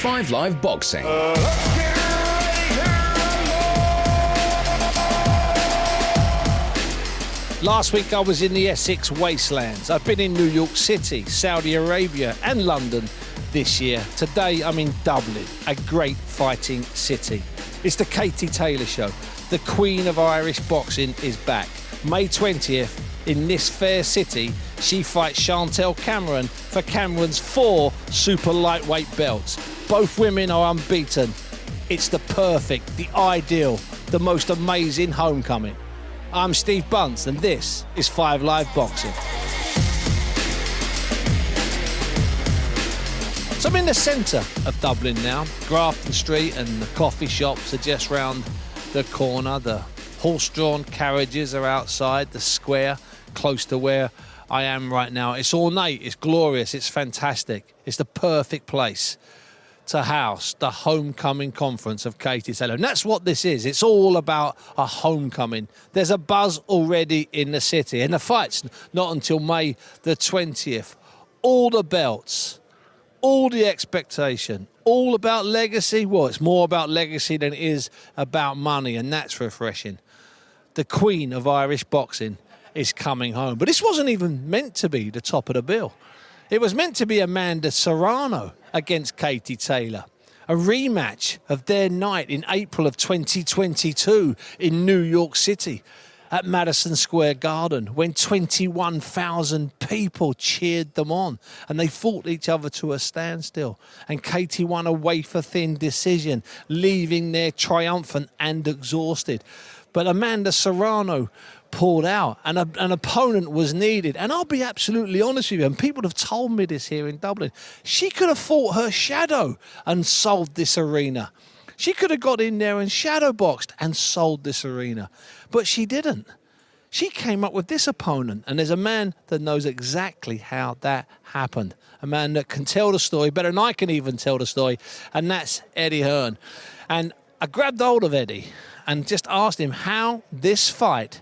5 Live Boxing. Last week I was in the Essex wastelands. I've been in New York City, Saudi Arabia and London this year. Today I'm in Dublin, a great fighting city. It's the Katie Taylor Show. The Queen of Irish boxing is back. May 20th in this fair city, she fights Chantelle for Cameron's 4 super lightweight belts. Both women are unbeaten. It's the perfect, the ideal, the most amazing homecoming. I'm Steve Bunce, and this is 5 Live Boxing. So I'm in the centre of Dublin now. Grafton Street and the coffee shops are just round the corner. The horse-drawn carriages are outside the square, close to where I am right now. It's ornate, it's glorious, it's fantastic. It's the perfect place to house the homecoming conference of Katie Taylor. And that's what this is. It's all about a homecoming. There's a buzz already in the city. And the fight's not until May the 20th. All the belts, all the expectation, all about legacy. Well, it's more about legacy than it is about money, and that's refreshing. The Queen of Irish boxing is coming home. But this wasn't even meant to be the top of the bill. It was meant to be Amanda Serrano against Katie Taylor. A rematch of their night in April of 2022 in New York City at Madison Square Garden, when 21,000 people cheered them on and they fought each other to a standstill. And Katie won a wafer-thin decision, leaving there triumphant and exhausted. But Amanda Serrano pulled out, and an opponent was needed. And I'll be absolutely honest with you, and people have told me this here in Dublin, she could have fought her shadow and sold this arena. She could have got in there and shadow boxed and sold this arena. But she didn't. She came up with this opponent, and there's a man that knows exactly how that happened. A man that can tell the story better than I can even tell the story, and that's Eddie Hearn. And I grabbed hold of Eddie and just asked him how this fight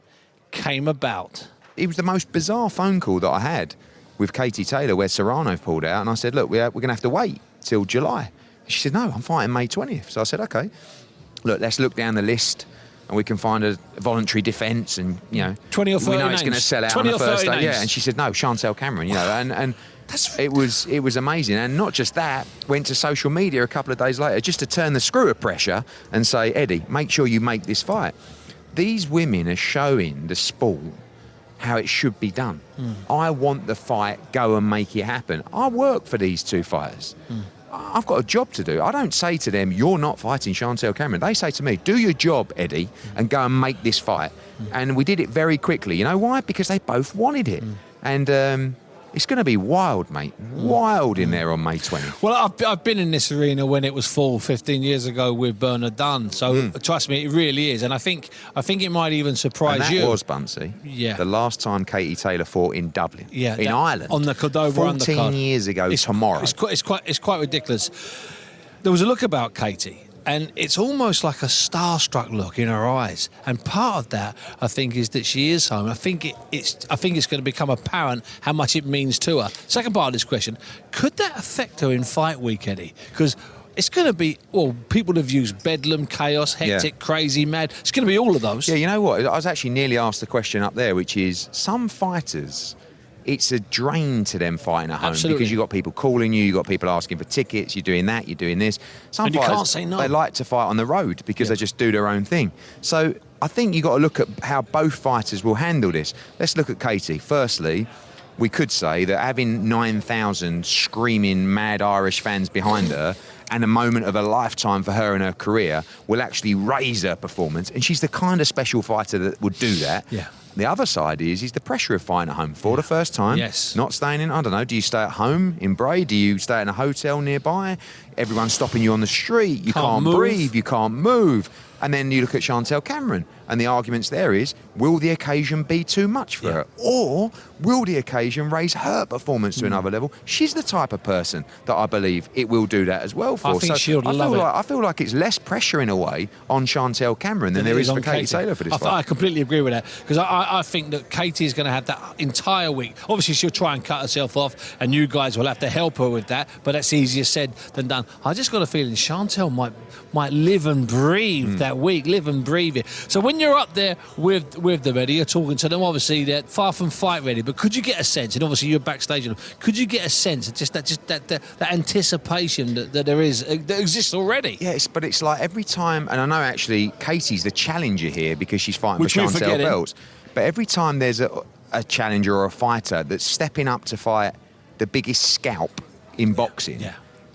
came about. It was the most bizarre phone call that I had with Katie Taylor, where Serrano pulled out, and I said, look, we're going to have to wait till July. She said, no, I'm fighting May 20th. So I said, okay, look, let's look down the list and we can find a voluntary defence, and, you know, 20 or 30 we know names. it's going to sell out 20 on or the first 30 day. names. Yeah, and she said, no, Chantelle Cameron, you know, and it was amazing. And not just that, went to social media a couple of days later just to turn the screw of pressure and say, Eddie, make sure you make this fight. These women are showing the sport how it should be done. I want the fight, go and make it happen. I work for these two fighters. I've got a job to do. I don't say to them, you're not fighting Chantelle Cameron. They say to me, do your job, Eddie, and go and make this fight. And we did it very quickly. You know why? Because they both wanted it. And it's going to be wild, mate. Wild in there on May 20th. Well, I've been in this arena when it was full 15 years ago with Bernard Dunn. So trust me, it really is. And I think it might even surprise you. And that was, Buncey, the last time Katie Taylor fought in Dublin, in Ireland. On the Cordova 14 years ago tomorrow. It's quite ridiculous. There was a look about Katie, and it's almost like a starstruck look in her eyes. And part of that, I think, is that she is home. I think it's going to become apparent how much it means to her. Second part of this question, could that affect her in fight week, Eddie? Because it's going to be, well, people have used bedlam, chaos, hectic, crazy, mad. It's going to be all of those. Yeah, you know what? I was actually nearly asked the question up there, which is, some fighters, it's a drain to them fighting at home. Absolutely. Because you've got people calling you, you've got people asking for tickets, you're doing that, you're doing this. Some and you fighters, can't say no. they like to fight on the road because they just do their own thing. So I think you've got to look at how both fighters will handle this. Let's look at Katie. Firstly, we could say that having 9,000 screaming mad Irish fans behind her and a moment of a lifetime for her in her career will actually raise her performance. And she's the kind of special fighter that would do that. Yeah. The other side is the pressure of fighting at home for the first time. Yes. Not staying in, I don't know, do you stay at home in Bray? Do you stay in a hotel nearby? Everyone's stopping you on the street. You can't move. breathe. You can't move. And then you look at Chantelle Cameron, and the arguments there is, will the occasion be too much for her? Or will the occasion raise her performance to another level? She's the type of person that I believe it will do that as well for. I think she'll love it. I feel like it's less pressure in a way on Chantelle Cameron than there is for Katie Taylor for this fight. I completely agree with that, because I think that Katie is going to have that entire week. Obviously, she'll try and cut herself off, and you guys will have to help her with that, but that's easier said than done. I just got a feeling Chantelle might live and breathe that week, live and breathe it. So when you're up there with them, Eddie, you're talking to them, obviously they're far from fight ready, but could you get a sense, and obviously you're backstage, could you get a sense of that anticipation that there is, that exists already? Yes, but it's like every time, and I know actually Katie's the challenger here because she's fighting for Chantelle belts, but every time there's a challenger or a fighter that's stepping up to fight the biggest scalp in boxing,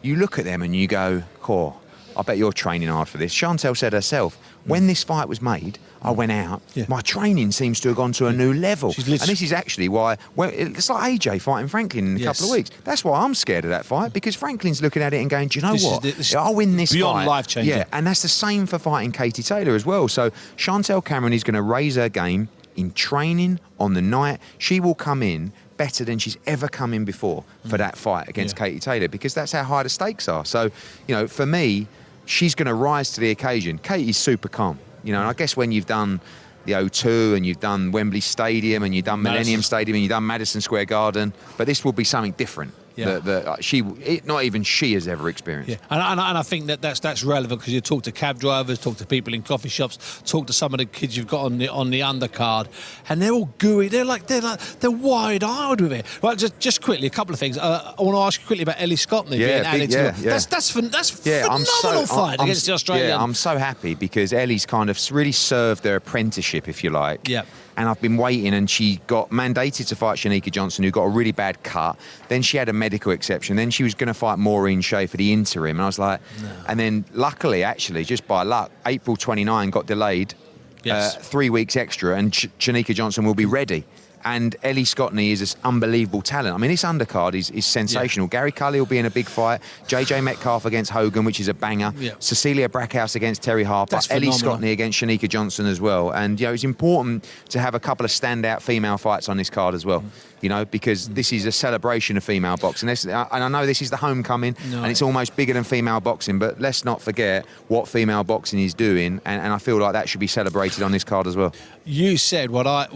you look at them and you go, "Cool, I bet you're training hard for this." Chantelle said herself, when this fight was made, I went out, my training seems to have gone to a new level. And this is actually why, it's like AJ fighting Franklin in a couple of weeks. That's why I'm scared of that fight, because Franklin's looking at it and going, do you know what? I'll win this beyond fight. life-changing. Yeah, and that's the same for fighting Katie Taylor as well. So Chantelle Cameron is going to raise her game in training on the night. She will come in better than she's ever come in before for that fight against Katie Taylor, because that's how high the stakes are. So, for me, she's going to rise to the occasion. Katie's super calm, and I guess when you've done the O2 and you've done Wembley Stadium and you've done Millennium Stadium and you've done Madison Square Garden, but this will be something different. Not even she has ever experienced. Yeah, and I think that's relevant, because you talk to cab drivers, talk to people in coffee shops, talk to some of the kids you've got on the undercard, and they're all gooey. They're wide-eyed with it. Right, just quickly, a couple of things. I want to ask you quickly about Ellie Scottney being added to it. That's phenomenal fight against the Australian. Yeah, I'm so happy because Ellie's kind of really served their apprenticeship, if you like. Yeah. And I've been waiting, and she got mandated to fight Shanika Johnson, who got a really bad cut. Then she had a medical exception. Then she was going to fight Maureen Shea for the interim. And I was like, and then luckily, actually, just by luck, April 29 got delayed 3 weeks extra, and Shanika Johnson will be ready. And Ellie Scottney is this unbelievable talent. I mean, this undercard is sensational. Gary Cully will be in a big fight. JJ Metcalf against Hogan, which is a banger. Cecilia Brackhouse against Terry Harper. Ellie Scottney against Shanika Johnson as well. And, it's important to have a couple of standout female fights on this card as well. Because this is a celebration of female boxing. And I know this is the homecoming, and it's almost bigger than female boxing, but let's not forget what female boxing is doing, and I feel like that should be celebrated on this card as well. You said what I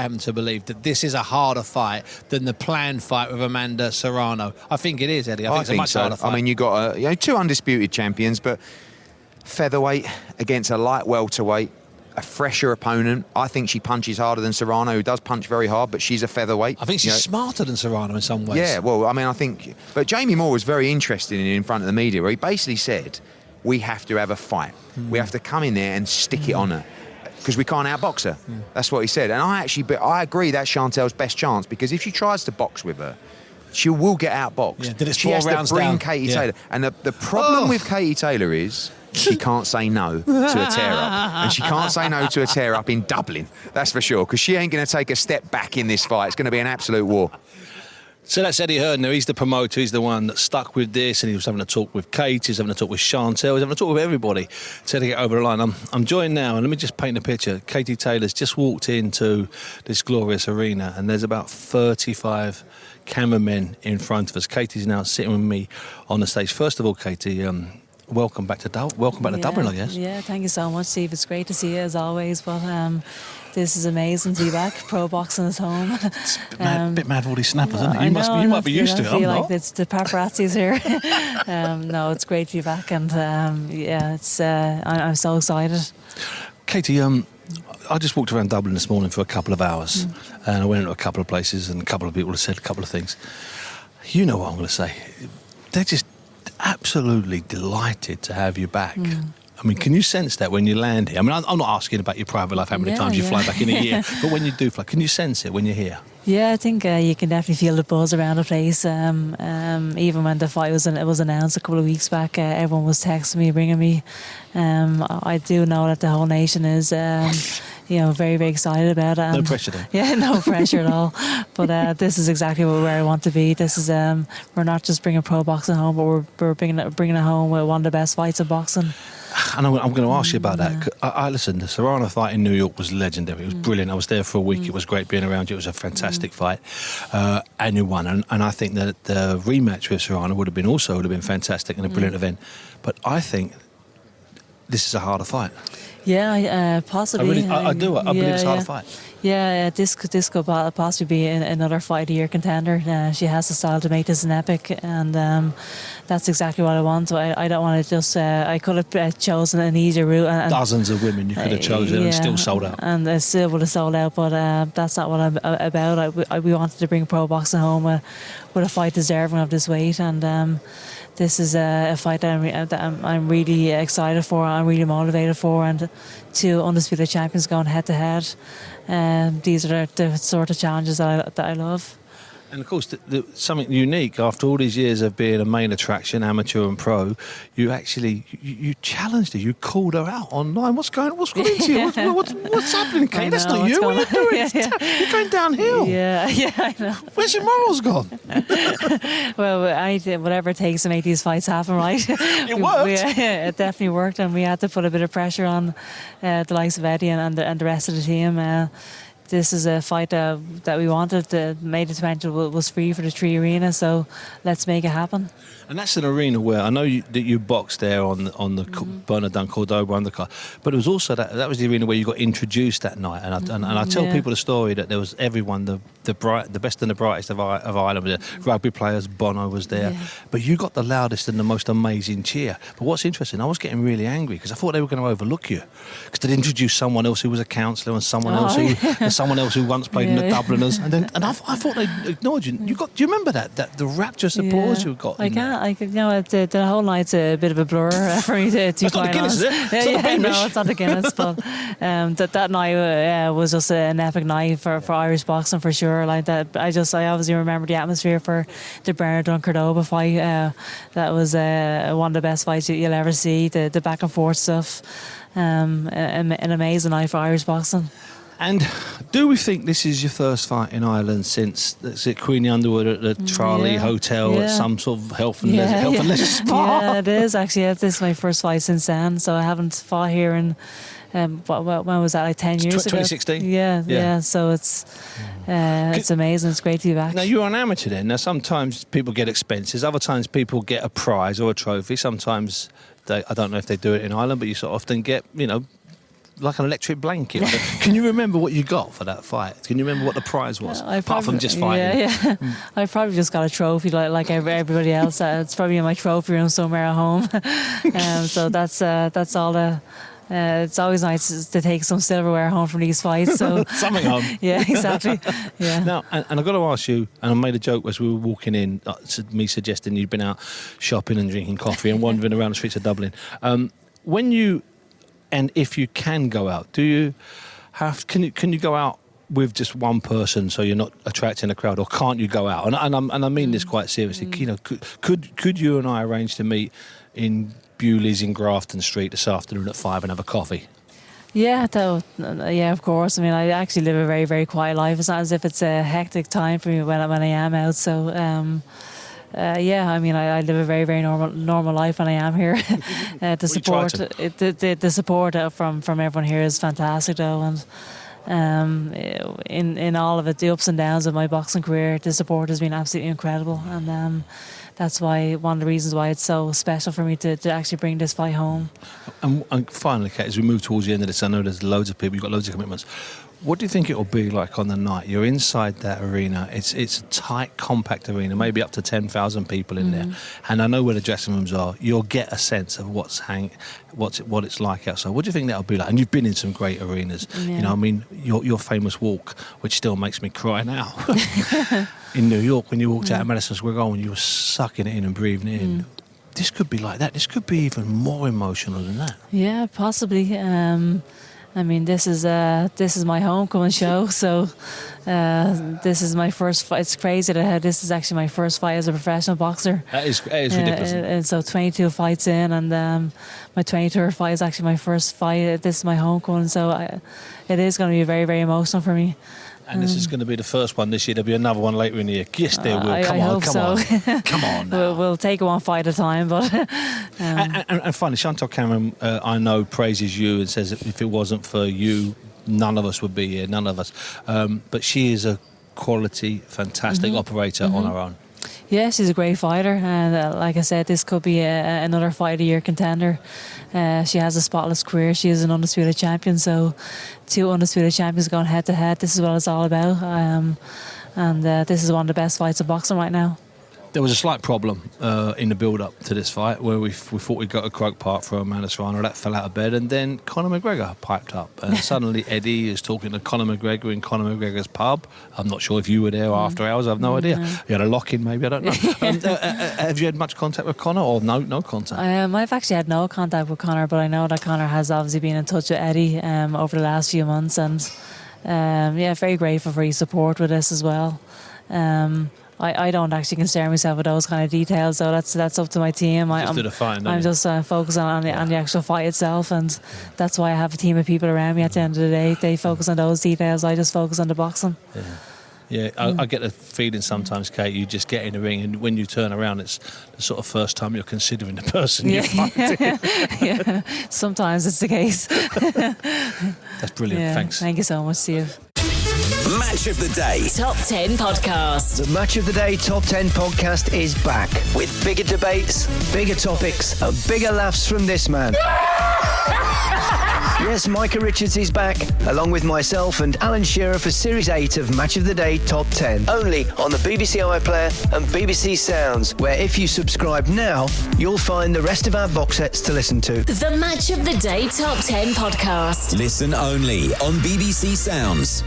happen to believe, that this is a harder fight than the planned fight with Amanda Serrano. I think it is, Eddie. I think it's a much harder fight. I mean, you got two undisputed champions, but featherweight against a light welterweight. A fresher opponent. I think she punches harder than Serrano, who does punch very hard, but she's a featherweight. I think she's smarter than Serrano in some ways. Yeah, well, I mean, I think... But Jamie Moore was very interested in front of the media, where he basically said, we have to have a fight. We have to come in there and stick it on her, because we can't outbox her. That's what he said. And I agree that's Chantelle's best chance, because if she tries to box with her, she will get outboxed. She has to bring Katie Taylor. And the problem with Katie Taylor is... she can't say no to a tear-up. And she can't say no to a tear-up in Dublin, that's for sure, because she ain't going to take a step back in this fight. It's going to be an absolute war. So that's Eddie Hearn there. He's the promoter. He's the one that stuck with this, and he was having a talk with Kate. He's having a talk with Chantelle. He's having a talk with everybody to get over the line. I'm joined now, and let me just paint a picture. Katie Taylor's just walked into this glorious arena, and there's about 35 cameramen in front of us. Katie's now sitting with me on the stage. First of all, Katie, welcome back to Dublin, I guess. Yeah, thank you so much, Steve. It's great to see you as always. But this is amazing to be back. Pro boxing is home. It's a bit mad with all these snappers, isn't it? You might be used to it. I feel like it's the paparazzi's here. No, it's great to be back, and it's. I'm so excited. Katie, I just walked around Dublin this morning for a couple of hours, and I went into a couple of places, and a couple of people have said a couple of things. You know what I'm going to say? They're just absolutely delighted to have you back. I mean, can you sense that when you land here? I mean, I'm not asking about your private life, how many times you fly back in a year, but when you do fly, can you sense it when you're here? Yeah, I think you can definitely feel the buzz around the place. Even when the fight was announced a couple of weeks back, everyone was texting me, ringing me. I do know that the whole nation is... very, very excited about it. No pressure there. Yeah, no pressure at all. But this is exactly where I want to be. This is we're not just bringing pro boxing home, but we're bringing it home with one of the best fights of boxing. And I'm going to ask you about that. I listen, the Serrano fight in New York was legendary. It was brilliant. I was there for a week. It was great being around you. It was a fantastic fight. And you won. And I think that the rematch with Serrano would have been fantastic and a brilliant event. But I think this is a harder fight. Yeah, possibly. I do. I believe it's a harder fight. Yeah, this could possibly be another fight of the year contender. She has the style to make this an epic, and that's exactly what I want. So I don't want to just. I could have chosen an easier route. And dozens of women you could have chosen and still sold out. And it still would have sold out, but that's not what I'm about. We wanted to bring pro boxing home with a fight deserving of this weight, and this is a fight that I'm really excited for. I'm really motivated for, and two undisputed champions going head to head. These are the sort of challenges that I love. And of course, something unique after all these years of being a main attraction, amateur and pro, you actually you challenged her. You called her out online. What's going into you? What's happening, Kate? That's not you. What are you doing? You're going downhill. Yeah, I know. Where's your morals gone? Well, I did whatever it takes to make these fights happen, right? It worked. It definitely worked, and we had to put a bit of pressure on the likes of Eddie and the rest of the team. This is a fight that we wanted. The May the 20th was free for the 3 Arena, so let's make it happen. And that's an arena where I know that you boxed there on the Bernardin Cordoba undercard, but it was also that was the arena where you got introduced that night. And I tell people the story that there was everyone, the best and the brightest of Ireland. The rugby players, Bono was there, but you got the loudest and the most amazing cheer. But what's interesting, I was getting really angry because I thought they were going to overlook you because they'd introduced someone else who was a counsellor and someone else who once played in the Dubliners, and I thought they ignored you. Do you remember that the rapturous applause you got? The whole night's a bit of a blur for me to It's not the Guinness, is it? It's not the Guinness, but that night was just an epic night for Irish boxing for sure. Like that, I obviously remember the atmosphere for the Bernardin Cordoba fight. That was one of the best fights you'll ever see. The back and forth stuff, an amazing night for Irish boxing. And do we think this is your first fight in Ireland since Queenie Underwood at the Tralee Hotel at some sort of health and leisure spa? Yeah, it is actually. This is my first fight since then, so I haven't fought here in when was that? Like 10 years ago. 2016. Yeah. So it's amazing. It's great to be back. Now you're an amateur then. Now sometimes people get expenses. Other times people get a prize or a trophy. Sometimes I don't know if they do it in Ireland, but you sort of often get like an electric blanket. Can you remember what you got for that fight? Can you remember what the prize was? Apart from just fighting. Yeah. I probably just got a trophy like everybody else. It's probably in my trophy room somewhere at home. So that's all it's always nice to take some silverware home from these fights. So something home. Yeah, exactly. Yeah. Now, and I've got to ask you, and I made a joke as we were walking in, me suggesting you'd been out shopping and drinking coffee and wandering around the streets of Dublin. When you and if you can go out, do you can you go out with just one person so you're not attracting a crowd, or can't you go out? And I mean this quite seriously. Could you and I arrange to meet in Bewley's in Grafton Street this afternoon at 5 and have a coffee? Yeah, of course. I mean, I actually live a very, very quiet life. It's not as if it's a hectic time for me when I am out. So, I mean, I live a very, very normal life when I am here. The support from everyone here is fantastic, though, and in all of it, the ups and downs of my boxing career, the support has been absolutely incredible, and that's why one of the reasons why it's so special for me to actually bring this fight home. And finally, Kate, as we move towards the end of this, I know there's loads of people, you've got loads of commitments. What do you think it will be like on the night? You're inside that arena. It's a tight, compact arena, maybe up to 10,000 people in there. And I know where the dressing rooms are. You'll get a sense of what it's like outside. What do you think that'll be like? And you've been in some great arenas. Yeah. I mean, your famous walk, which still makes me cry now. In New York, when you walked out of Madison Square Garden, you were sucking it in and breathing it in. This could be like that. This could be even more emotional than that. Yeah, possibly. I mean, this is my homecoming show, so this is my first fight. It's crazy that this is actually my first fight as a professional boxer. That is ridiculous. And so 22 fights in, and my 23rd fight is actually my first fight. This is my homecoming, so it is going to be very, very emotional for me. And this is going to be the first one this year. There'll be another one later in the year. Yes, there will. I Come hope so. on. Come on now. We'll take it one fight at a time, but... And finally, Chantelle Cameron, I know, praises you and says that if it wasn't for you, none of us would be here, none of us. But she is a quality, fantastic operator on her own. Yeah, she's a great fighter, and like I said, this could be another fight of the year contender. She has a spotless career. She is an undisputed champion, so 2 undisputed champions going head to head. This is what it's all about, and this is one of the best fights in boxing right now. There was a slight problem in the build-up to this fight where we thought we'd got a Croke Park for Amanda Serrano. That fell out of bed, and then Conor McGregor piped up. And suddenly Eddie is talking to Conor McGregor in Conor McGregor's pub. I'm not sure if you were there after hours. I have no idea. You had a lock-in, maybe. I don't know. Have you had much contact with Conor, or no contact? I've actually had no contact with Conor, but I know that Conor has obviously been in touch with Eddie over the last few months, and very grateful for his support with this as well. I don't actually concern myself with those kind of details, so that's up to my team. I'm just focusing on the actual fight itself, and that's why I have a team of people around me. At the end of the day, they focus on those details. I just focus on the boxing. Yeah, I get the feeling sometimes, Kate, you just get in the ring and when you turn around, it's the sort of first time you're considering the person you're fighting. Yeah, sometimes it's the case. That's brilliant. Yeah, thanks. Thank you so much, Steve. Match of the Day. Top 10 podcast. The Match of the Day Top 10 podcast is back with bigger debates, bigger topics, and bigger laughs from this man. Yes, Micah Richards is back, along with myself and Alan Shearer for Series 8 of Match of the Day Top 10. Only on the BBC iPlayer and BBC Sounds, where if you subscribe now, you'll find the rest of our box sets to listen to. The Match of the Day Top 10 podcast. Listen only on BBC Sounds.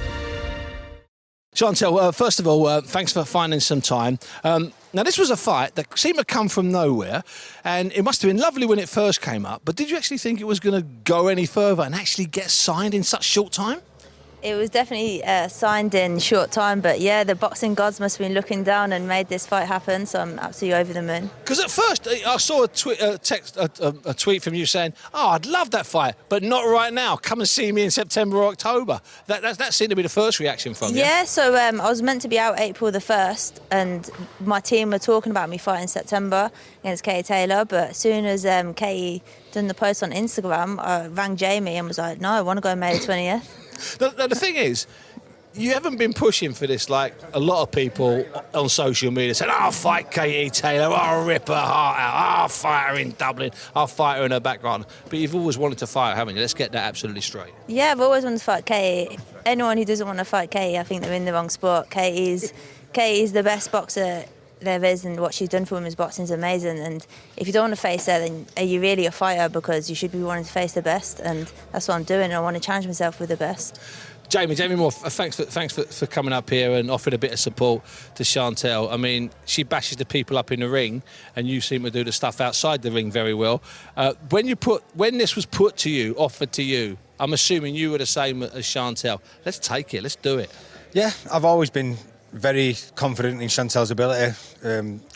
Chantelle, first of all, thanks for finding some time. Now, this was a fight that seemed to come from nowhere, and it must have been lovely when it first came up, but did you actually think it was going to go any further and actually get signed in such short time? It was definitely signed in short time, but yeah, the boxing gods must have been looking down and made this fight happen, so I'm absolutely over the moon. Because at first, I saw a tweet from you saying, I'd love that fight, but not right now. Come and see me in September or October. That seemed to be the first reaction from you. Yeah, so I was meant to be out April the 1st, and my team were talking about me fighting September against Katie Taylor, but as soon as Katie done the post on Instagram, I rang Jamie and was like, no, I want to go May the 20th. The thing is, you haven't been pushing for this like a lot of people on social media said, I'll fight Katie Taylor, I'll rip her heart out, I'll fight her in Dublin, I'll fight her in her background. But you've always wanted to fight her, haven't you? Let's get that absolutely straight. Yeah, I've always wanted to fight Katie. Anyone who doesn't want to fight Katie, I think they're in the wrong sport. Katie's the best boxer there is, and what she's done for women's boxing is amazing. And if you don't want to face her, then are you really a fighter? Because you should be wanting to face the best, and that's what I'm doing. And I want to challenge myself with the best. Jamie Moore, thanks for coming up here and offering a bit of support to Chantelle. I mean, she bashes the people up in the ring, and you seem to do the stuff outside the ring very well. When this was offered to you, I'm assuming you were the same as Chantelle. Let's take it. Let's do it. Yeah, I've always been very confident in Chantelle's ability,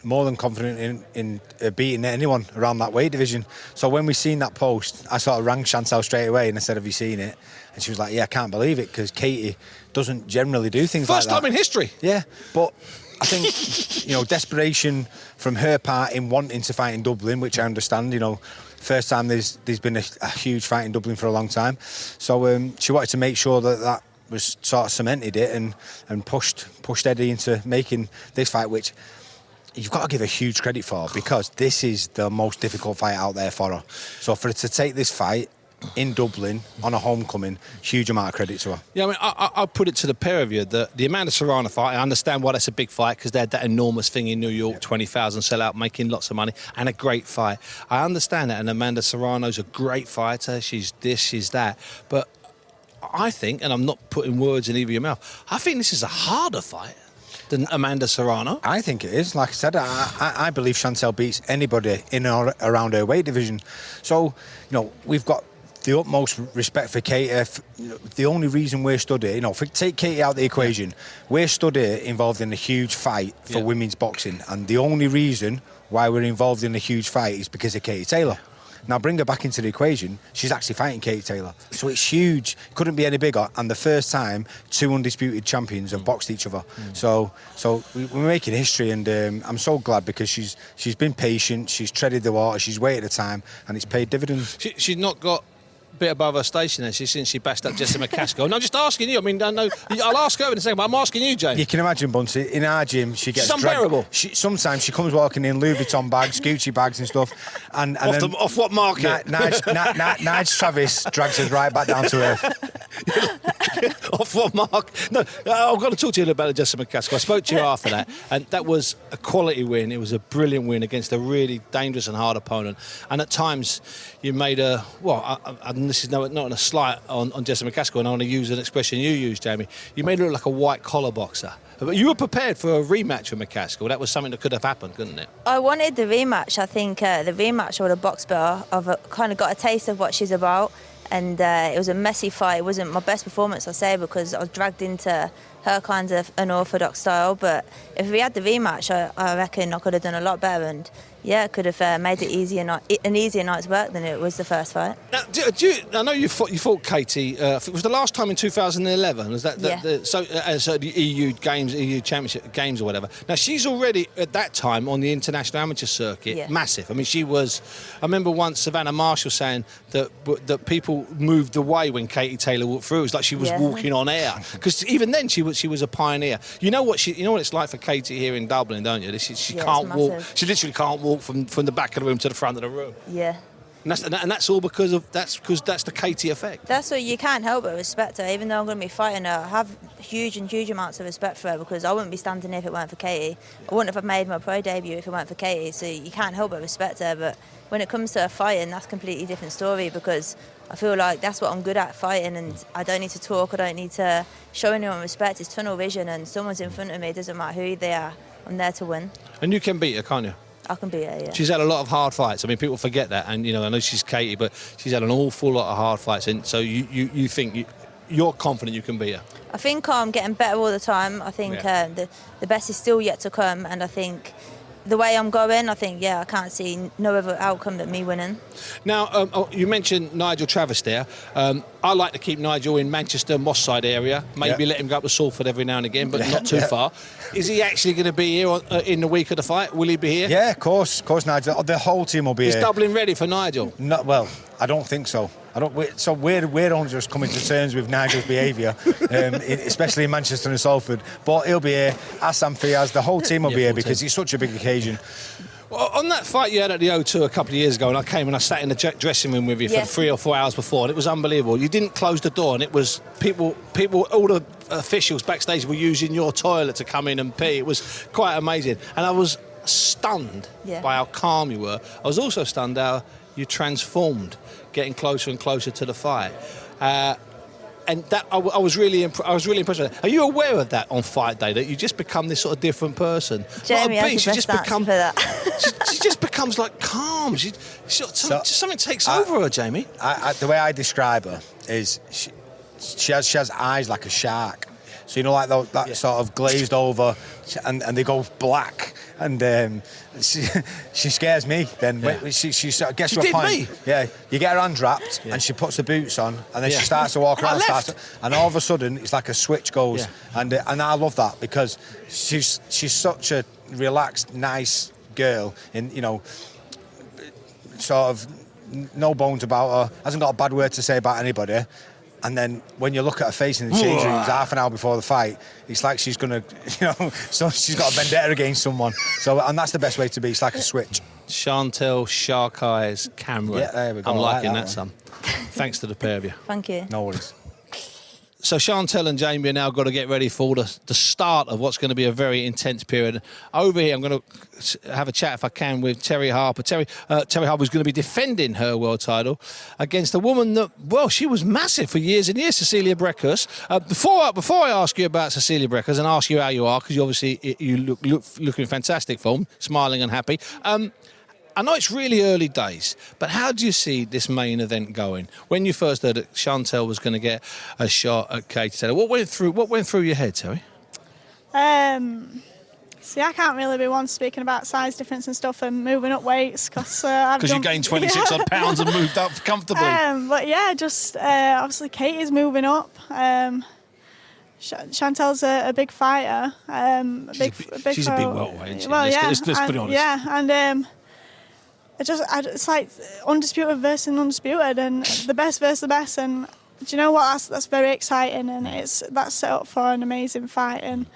more than confident in beating anyone around that weight division. So when we seen that post, I sort of rang Chantelle straight away and I said, have you seen it? And she was like, yeah, I can't believe it, because Katie doesn't generally do things like that. First time in history. Yeah, but I think, desperation from her part in wanting to fight in Dublin, which I understand, first time there's been a huge fight in Dublin for a long time. So she wanted to make sure that was sort of cemented it and pushed Eddie into making this fight, which you've got to give her huge credit for, because this is the most difficult fight out there for her. So for her to take this fight in Dublin on a homecoming, huge amount of credit to her. Yeah, I mean, I'll put it to the pair of you. The Amanda Serrano fight, I understand why that's a big fight, because they had that enormous thing in New York, 20,000 sellout, making lots of money, and a great fight. I understand that, and Amanda Serrano's a great fighter. She's this, she's that. But I think, and I'm not putting words in either of your mouth, I think this is a harder fight than Amanda Serrano. I think it is. Like I said, I believe Chantelle beats anybody in or around her weight division. So, we've got the utmost respect for Katie. The only reason we're stood here, take Katie out of the equation, we're stood here involved in a huge fight for women's boxing, and the only reason why we're involved in a huge fight is because of Katie Taylor. Now bring her back into the equation, she's actually fighting Katie Taylor. So it's huge, couldn't be any bigger. And the first time 2 undisputed champions have boxed each other. So we're making history, and I'm so glad because she's been patient, she's treaded the water, she's waited the time, and it's paid dividends. She's not got a bit above her station, has she, since she bashed up Jessica McCaskill? No, I'm just asking you. I mean, I know I'll ask her in a second, but I'm asking you, James. You can imagine, Bunty, in our gym, she gets She's unbearable. Sometimes she comes walking in Louis Vuitton bags, Gucci bags and stuff. And off what market? Nige Travis drags us right back down to earth. Off what mark? No, I've got to talk to you about Jessica McCaskill. I spoke to you after that, and that was a quality win. It was a brilliant win against a really dangerous and hard opponent. And at times, you made a and this is not a slight on Jessica McCaskill, and I want to use an expression you used, Jamie. You made her look like a white-collar boxer. But you were prepared for a rematch with McCaskill. That was something that could have happened, couldn't it? I wanted the rematch. I think the rematch or the box better. I've kind of got a taste of what she's about. And it was a messy fight. It wasn't my best performance, I say, because I was dragged into her kind of unorthodox style. But if we had the rematch, I reckon I could have done a lot better. And yeah, it could have made it an easier night's work than it was the first fight. Now, I know you fought Katie. It was the last time in 2011. Was that so the EU Games, EU Championship Games or whatever? Now she's already at that time on the international amateur circuit, massive. I mean, she was. I remember once Savannah Marshall saying that people moved away when Katie Taylor walked through. It was like she was walking on air, because even then she was a pioneer. You know what it's like for Katie here in Dublin, don't you? She can't walk. She literally can't walk from the back of the room to the front of the room. Yeah. And that's all because that's the Katie effect. That's what you can't help but respect her. Even though I'm going to be fighting her, I have huge amounts of respect for her, because I wouldn't be standing here if it weren't for Katie. I wouldn't have made my pro debut if it weren't for Katie. So you can't help but respect her. But when it comes to her fighting, that's a completely different story, because I feel like that's what I'm good at, fighting, and I don't need to talk, I don't need to show anyone respect. It's tunnel vision, and someone's in front of me, it doesn't matter who they are, I'm there to win. And you can beat her, can't you? I can beat her, yeah. She's had a lot of hard fights. I mean, people forget that, and I know she's Katie, but she's had an awful lot of hard fights, and so you think you're confident you can beat her? I think I'm getting better all the time. I think the best is still yet to come, and I think the way I'm going, I think, I can't see no other outcome than me winning. Now, you mentioned Nigel Travis there. I like to keep Nigel in Manchester, Moss Side area. Maybe let him go up to Salford every now and again, but not too far. Is he actually going to be here in the week of the fight? Will he be here? Yeah, of course, Nigel. The whole team will be here. Is Dublin ready for Nigel? No, well, I don't think so. We're only just coming to terms with Nigel's behaviour, especially in Manchester and Salford. But he'll be here, as Sam Fiaz, the whole team will be here, because it's such a big occasion. Well, on that fight you had at the O2 a couple of years ago, and I came and I sat in the dressing room with you for 3 or 4 hours before, and it was unbelievable. You didn't close the door, and it was people, all the officials backstage were using your toilet to come in and pee. It was quite amazing, and I was stunned by how calm you were. I was also stunned how you transformed, getting closer and closer to the fight. And that I was really impressed with that. Are you aware of that on fight day, that you just become this sort of different person? Jamie has the best answer for that. she just becomes like calm. Something takes over her, Jamie. The way I describe her is she has eyes like a shark. So like that sort of glazed over, and they go black, and she scares me. Then she sort of gets to a point. Me. Yeah, you get her hand wrapped, and she puts the boots on, and then she starts to walk around, and all of a sudden it's like a switch goes, and I love that, because she's such a relaxed, nice girl, and sort of no bones about her, hasn't got a bad word to say about anybody. And then when you look at her face in the change rooms half an hour before the fight, it's like she's going to, so she's got a vendetta against someone. And that's the best way to be. It's like a switch. Chantelle, Shark Eyes, Cameron. Yeah, there we go. I'm liking that, son. Thanks to the pair of you. Thank you. No worries. So Chantelle and Jamie are now got to get ready for the start of what's going to be a very intense period. Over here, I'm going to have a chat, if I can, with Terry Harper. Terry Harper is going to be defending her world title against a woman that, well, she was massive for years and years, Cecilia Brækhus. Before I ask you about Cecilia Brækhus and ask you how you are, because you look in fantastic form, smiling and happy. I know it's really early days, but how do you see this main event going? When you first heard that Chantelle was going to get a shot at Katie Taylor, what went through your head, Terry? See, I can't really be one speaking about size difference and stuff and moving up weights because you gained 26 odd pounds and moved up comfortably. But yeah, just obviously Katie's moving up. Chantelle's a big fighter. She's a big welterweight, isn't she? Well, let's put it honest. Yeah, and it's like undisputed versus undisputed, and the best versus the best. And do you know what? That's very exciting, and that's set up for an amazing fight. And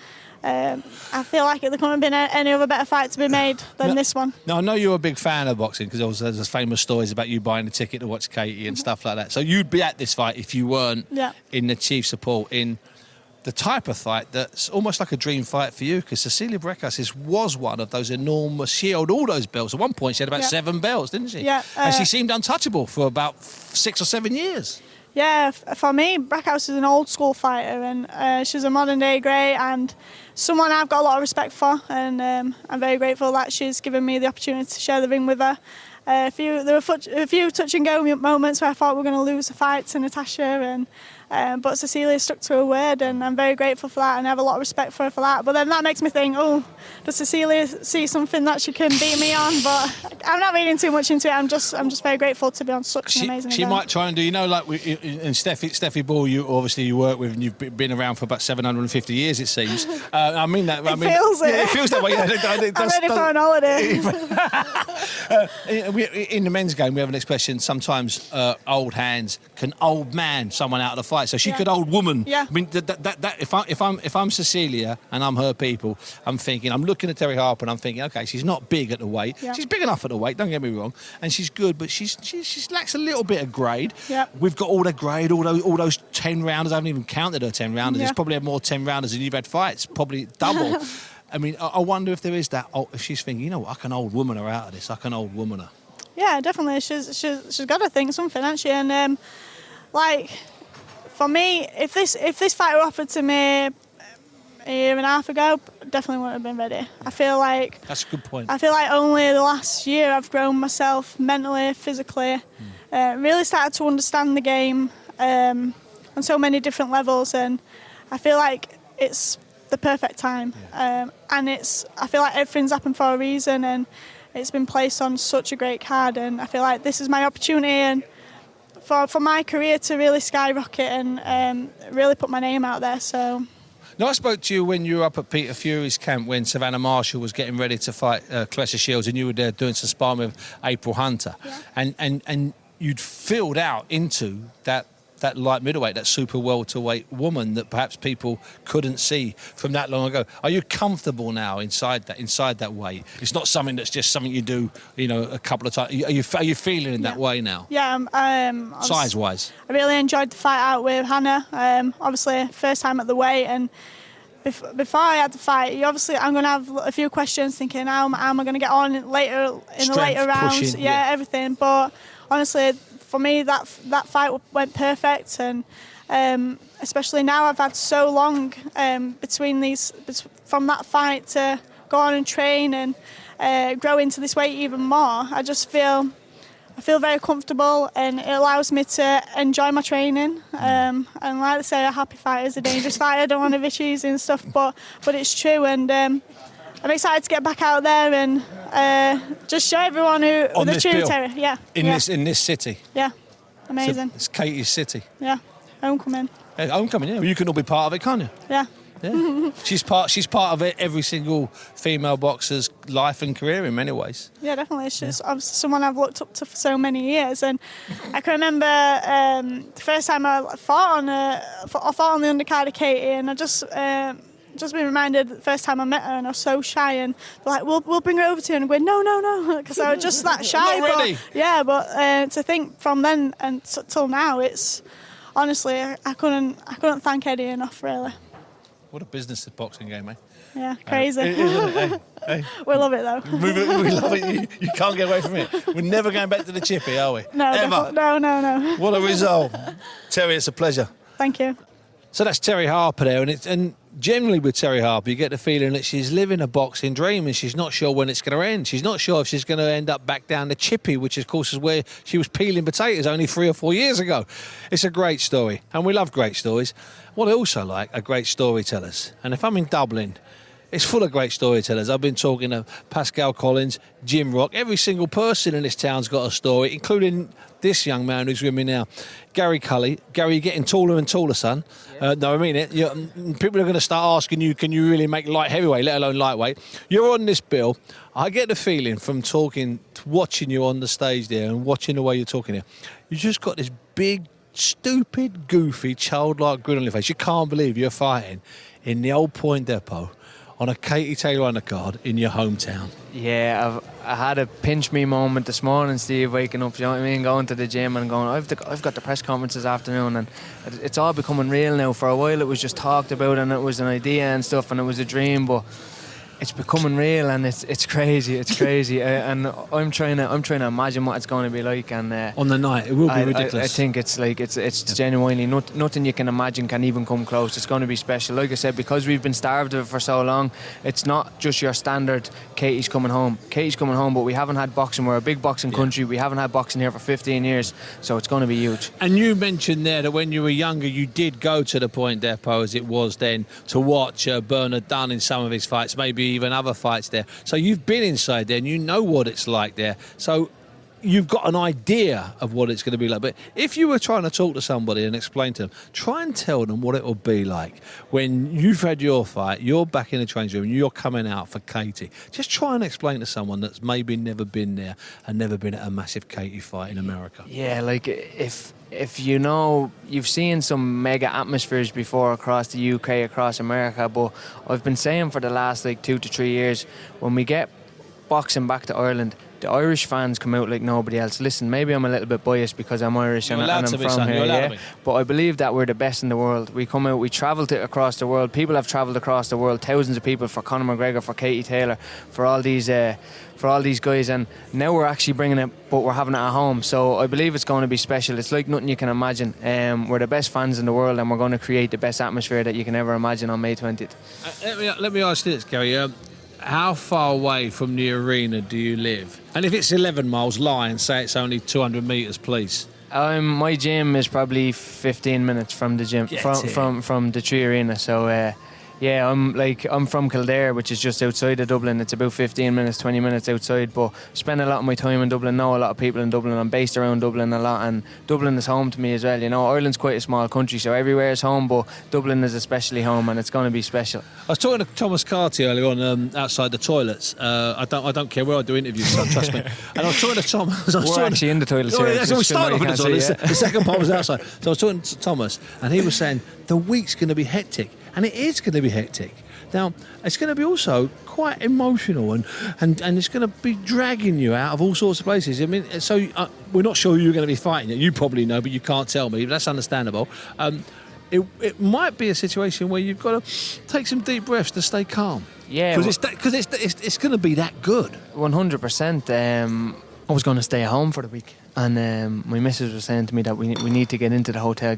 I feel like there couldn't have been any other better fight to be made than this one. No, I know you're a big fan of boxing because there's famous stories about you buying a ticket to watch Katie and stuff like that. So you'd be at this fight if you weren't in the chief support in the type of fight that's almost like a dream fight for you, because Cecilia Brækhus was one of those enormous, she held all those belts. At one point she had about 7 belts, didn't she? Yeah. And she seemed untouchable for about 6 or 7 years. Yeah, for me, Brækhus is an old school fighter, and she's a modern day great and someone I've got a lot of respect for, and I'm very grateful that she's given me the opportunity to share the ring with her. There were a few touch and go moments where I thought we were going to lose the fight to Natasha, but Cecilia stuck to her word, and I'm very grateful for that, and I have a lot of respect for her for that. But then that makes me think, does Cecilia see something that she can beat me on? But I'm not reading too much into it. I'm just very grateful to be on such an amazing She event. might try and do, like and Steffi Ball, you work with, and you've been around for about 750 years, it seems. I mean that. It feels that way. Yeah, I'm ready for an holiday. In the men's game, we have an expression. Sometimes old hands can old man someone out of the fight. So she could old woman. Yeah. I mean, if I'm Cecilia and I'm her people, I'm looking at Terry Harper and I'm thinking, okay, she's not big at the weight. Yeah. She's big enough at the weight. Don't get me wrong, and she's good, but she lacks a little bit of grade. Yeah. We've got all the grade, all those 10 rounders. I haven't even counted her 10 rounders. Yeah. There's probably had more 10 rounders than you've had fights. Probably double. I mean, I wonder if there is that. If she's thinking, I can old woman her out of this. I can old woman her. Yeah, definitely. She's got to think something, hasn't she? And for me, if this fight were offered to me a year and a half ago, definitely wouldn't have been ready. I feel like that's a good point. I feel like only the last year I've grown myself mentally, physically, really started to understand the game on so many different levels, and I feel like it's the perfect time. And I feel like everything's happened for a reason, and it's been placed on such a great card, and I feel like this is my opportunity and for my career to really skyrocket and really put my name out there. So. Now, I spoke to you when you were up at Peter Fury's camp when Savannah Marshall was getting ready to fight Claressa Shields, and you were there doing some sparring with April Hunter, and you'd filled out into that light middleweight, that super welterweight woman that perhaps people couldn't see from that long ago. Are you comfortable now inside that weight? It's not something that's just something you do, a couple of times. Are you feeling in that way now? Yeah, size-wise. I really enjoyed the fight out with Hannah. Obviously, first time at the weight, and before I had the fight, I'm going to have a few questions, thinking how am I going to get on later in Strength, the later rounds? pushing, everything. But honestly, for me, that fight went perfect, and especially now I've had so long from that fight to go on and train and grow into this weight even more. I feel very comfortable, and it allows me to enjoy my training. And like I say, a happy fighter is a dangerous fighter. I don't want to be cheesy and stuff, but it's true. And I'm excited to get back out there and just show everyone who on the this true bill. Terry. Yeah. In this city. Yeah. Amazing. So it's Katie's city. Yeah. Homecoming. Hey, homecoming. Yeah. Well, you can all be part of it, can't you? Yeah. Yeah. She's part of it. Every single female boxer's life and career in many ways. Yeah, definitely. It's just someone I've looked up to for so many years, and I can remember the first time I fought on the undercard of Katie, and I just been reminded the first time I met her, and I was so shy, and they're like, we'll bring her over to you, and I'm going, no, because I was just that shy. Not ready. But to think from then and till now, it's honestly I couldn't thank Eddie enough, really. What a business the boxing game, eh? Yeah, crazy. Isn't it? Hey. We love it though. We love it. You can't get away from it. We're never going back to the chippy, are we? No, ever. No. What a result, Terry. It's a pleasure. Thank you. So that's Terry Harper there, and generally with Terry Harper, you get the feeling that she's living a boxing dream, and she's not sure when it's going to end. She's not sure if she's going to end up back down the chippy, which of course is where she was peeling potatoes only 3 or 4 years ago. It's a great story, and we love great stories. What I also like are great storytellers. And if I'm in Dublin, It's full of great storytellers. I've been talking to Pascal Collins, Jim Rock. Every single person in this town's got a story, including this young man who's with me now, Gary Cully. Gary, you're getting taller and taller, son. Yeah. No, I mean it. People are going to start asking you, can you really make light heavyweight, let alone lightweight? You're on this bill. I get the feeling from watching you on the stage there and watching the way you're talking here, you just got this big, stupid, goofy, childlike grin on your face. You can't believe you're fighting in the old Point Depot on a Katie Taylor undercard in your hometown. Yeah, I had a pinch me moment this morning, Steve, waking up, you know what I mean, going to the gym and going, I've got the press conference this afternoon, and it's all becoming real now. For a while it was just talked about and it was an idea and stuff and it was a dream, but it's becoming real and it's crazy. And I'm trying to imagine what it's going to be like. And on the night, it will be ridiculous. I think it's like it's genuinely nothing you can imagine can even come close. It's going to be special. Like I said, because we've been starved of it for so long, it's not just your standard Katie's coming home. Katie's coming home, but we haven't had boxing. We're a big boxing country. We haven't had boxing here for 15 years, so it's going to be huge. And you mentioned there that when you were younger, you did go to the Point Depot, as it was then, to watch Bernard Dunn in some of his fights, maybe even other fights there. So you've been inside there and you know what it's like there. So you've got an idea of what it's going to be like. But if you were trying to talk to somebody and explain to them, try and tell them what it will be like when you've had your fight, you're back in the training room and you're coming out for Katie. Just try and explain to someone that's maybe never been there and never been at a massive Katie fight in America. Yeah, like if you know, you've seen some mega atmospheres before across the UK, across America, but I've been saying for the last 2 to 3 years, when we get boxing back to Ireland, the Irish fans come out like nobody else. Listen, maybe I'm a little bit biased because I'm Irish and I'm from here, yeah. But I believe that we're the best in the world. We come out, we travel across the world. People have travelled across the world, thousands of people, for Conor McGregor, for Katie Taylor, for all these guys, and now we're actually bringing it, but we're having it at home. So I believe it's going to be special. It's like nothing you can imagine. We're the best fans in the world, and we're going to create the best atmosphere that you can ever imagine on May 20th. Let me ask you this, Gary. How far away from the arena do you live? And if it's 11 miles, lie and say it's only 200 metres, please. My gym is probably 15 minutes from the gym, from the Tree Arena. So yeah, I'm from Kildare, which is just outside of Dublin. It's about 15 minutes, 20 minutes outside, but spend a lot of my time in Dublin, know a lot of people in Dublin. I'm based around Dublin a lot, and Dublin is home to me as well. You know, Ireland's quite a small country, so everywhere is home, but Dublin is especially home, and it's going to be special. I was talking to Thomas Carty earlier on outside the toilets. I don't care where I do interviews, so trust me. And I was talking to Thomas. We're actually in the toilets here. Yeah, so we started off in the toilets. The second part was outside. So I was talking to Thomas, and he was saying the week's going to be hectic, and it is going to be hectic. Now, it's going to be also quite emotional and it's going to be dragging you out of all sorts of places. I mean, so we're not sure who you're going to be fighting. You probably know, but you can't tell me. That's understandable. It might be a situation where you've got to take some deep breaths to stay calm. Yeah. Because it's going to be that good. 100%. I was going to stay at home for the week. And my missus was saying to me that we need to get into the hotel,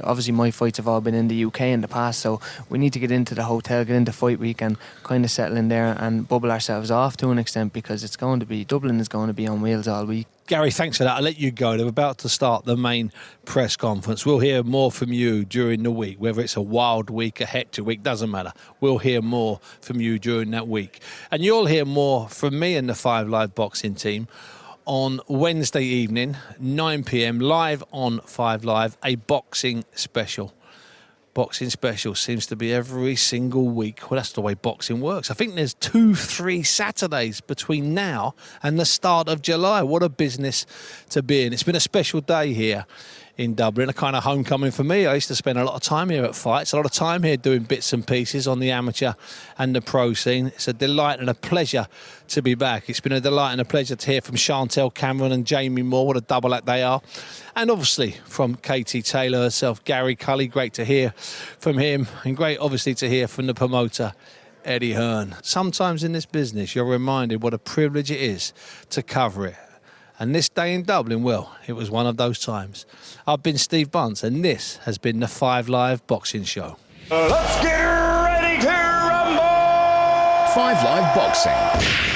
obviously my fights have all been in the UK in the past, so we need to get into the hotel, get into fight week and kind of settle in there and bubble ourselves off to an extent, because Dublin is going to be on wheels all week. Gary, thanks for that. I'll let you go. They're about to start the main press conference. We'll hear more from you during the week, whether it's a wild week, a hectic week, doesn't matter. We'll hear more from you during that week. And you'll hear more from me and the 5 Live boxing team on Wednesday evening, 9 p.m, live on 5 Live, a boxing special. Boxing special seems to be every single week. Well, that's the way boxing works. I think there's 2-3 Saturdays between now and the start of July. What a business to be in. It's been a special day here in Dublin, a kind of homecoming for me. I used to spend a lot of time here at fights, a lot of time here doing bits and pieces on the amateur and the pro scene. It's a delight and a pleasure to be back. It's been a delight and a pleasure to hear from Chantelle Cameron and Jamie Moore. What a double act they are. And obviously from Katie Taylor herself, Gary Cully. Great to hear from him, and great obviously to hear from the promoter, Eddie Hearn. Sometimes in this business you're reminded what a privilege it is to cover it. And this day in Dublin, well, it was one of those times. I've been Steve Bunce, and this has been the 5 Live Boxing Show. Let's get ready to rumble! 5 Live Boxing.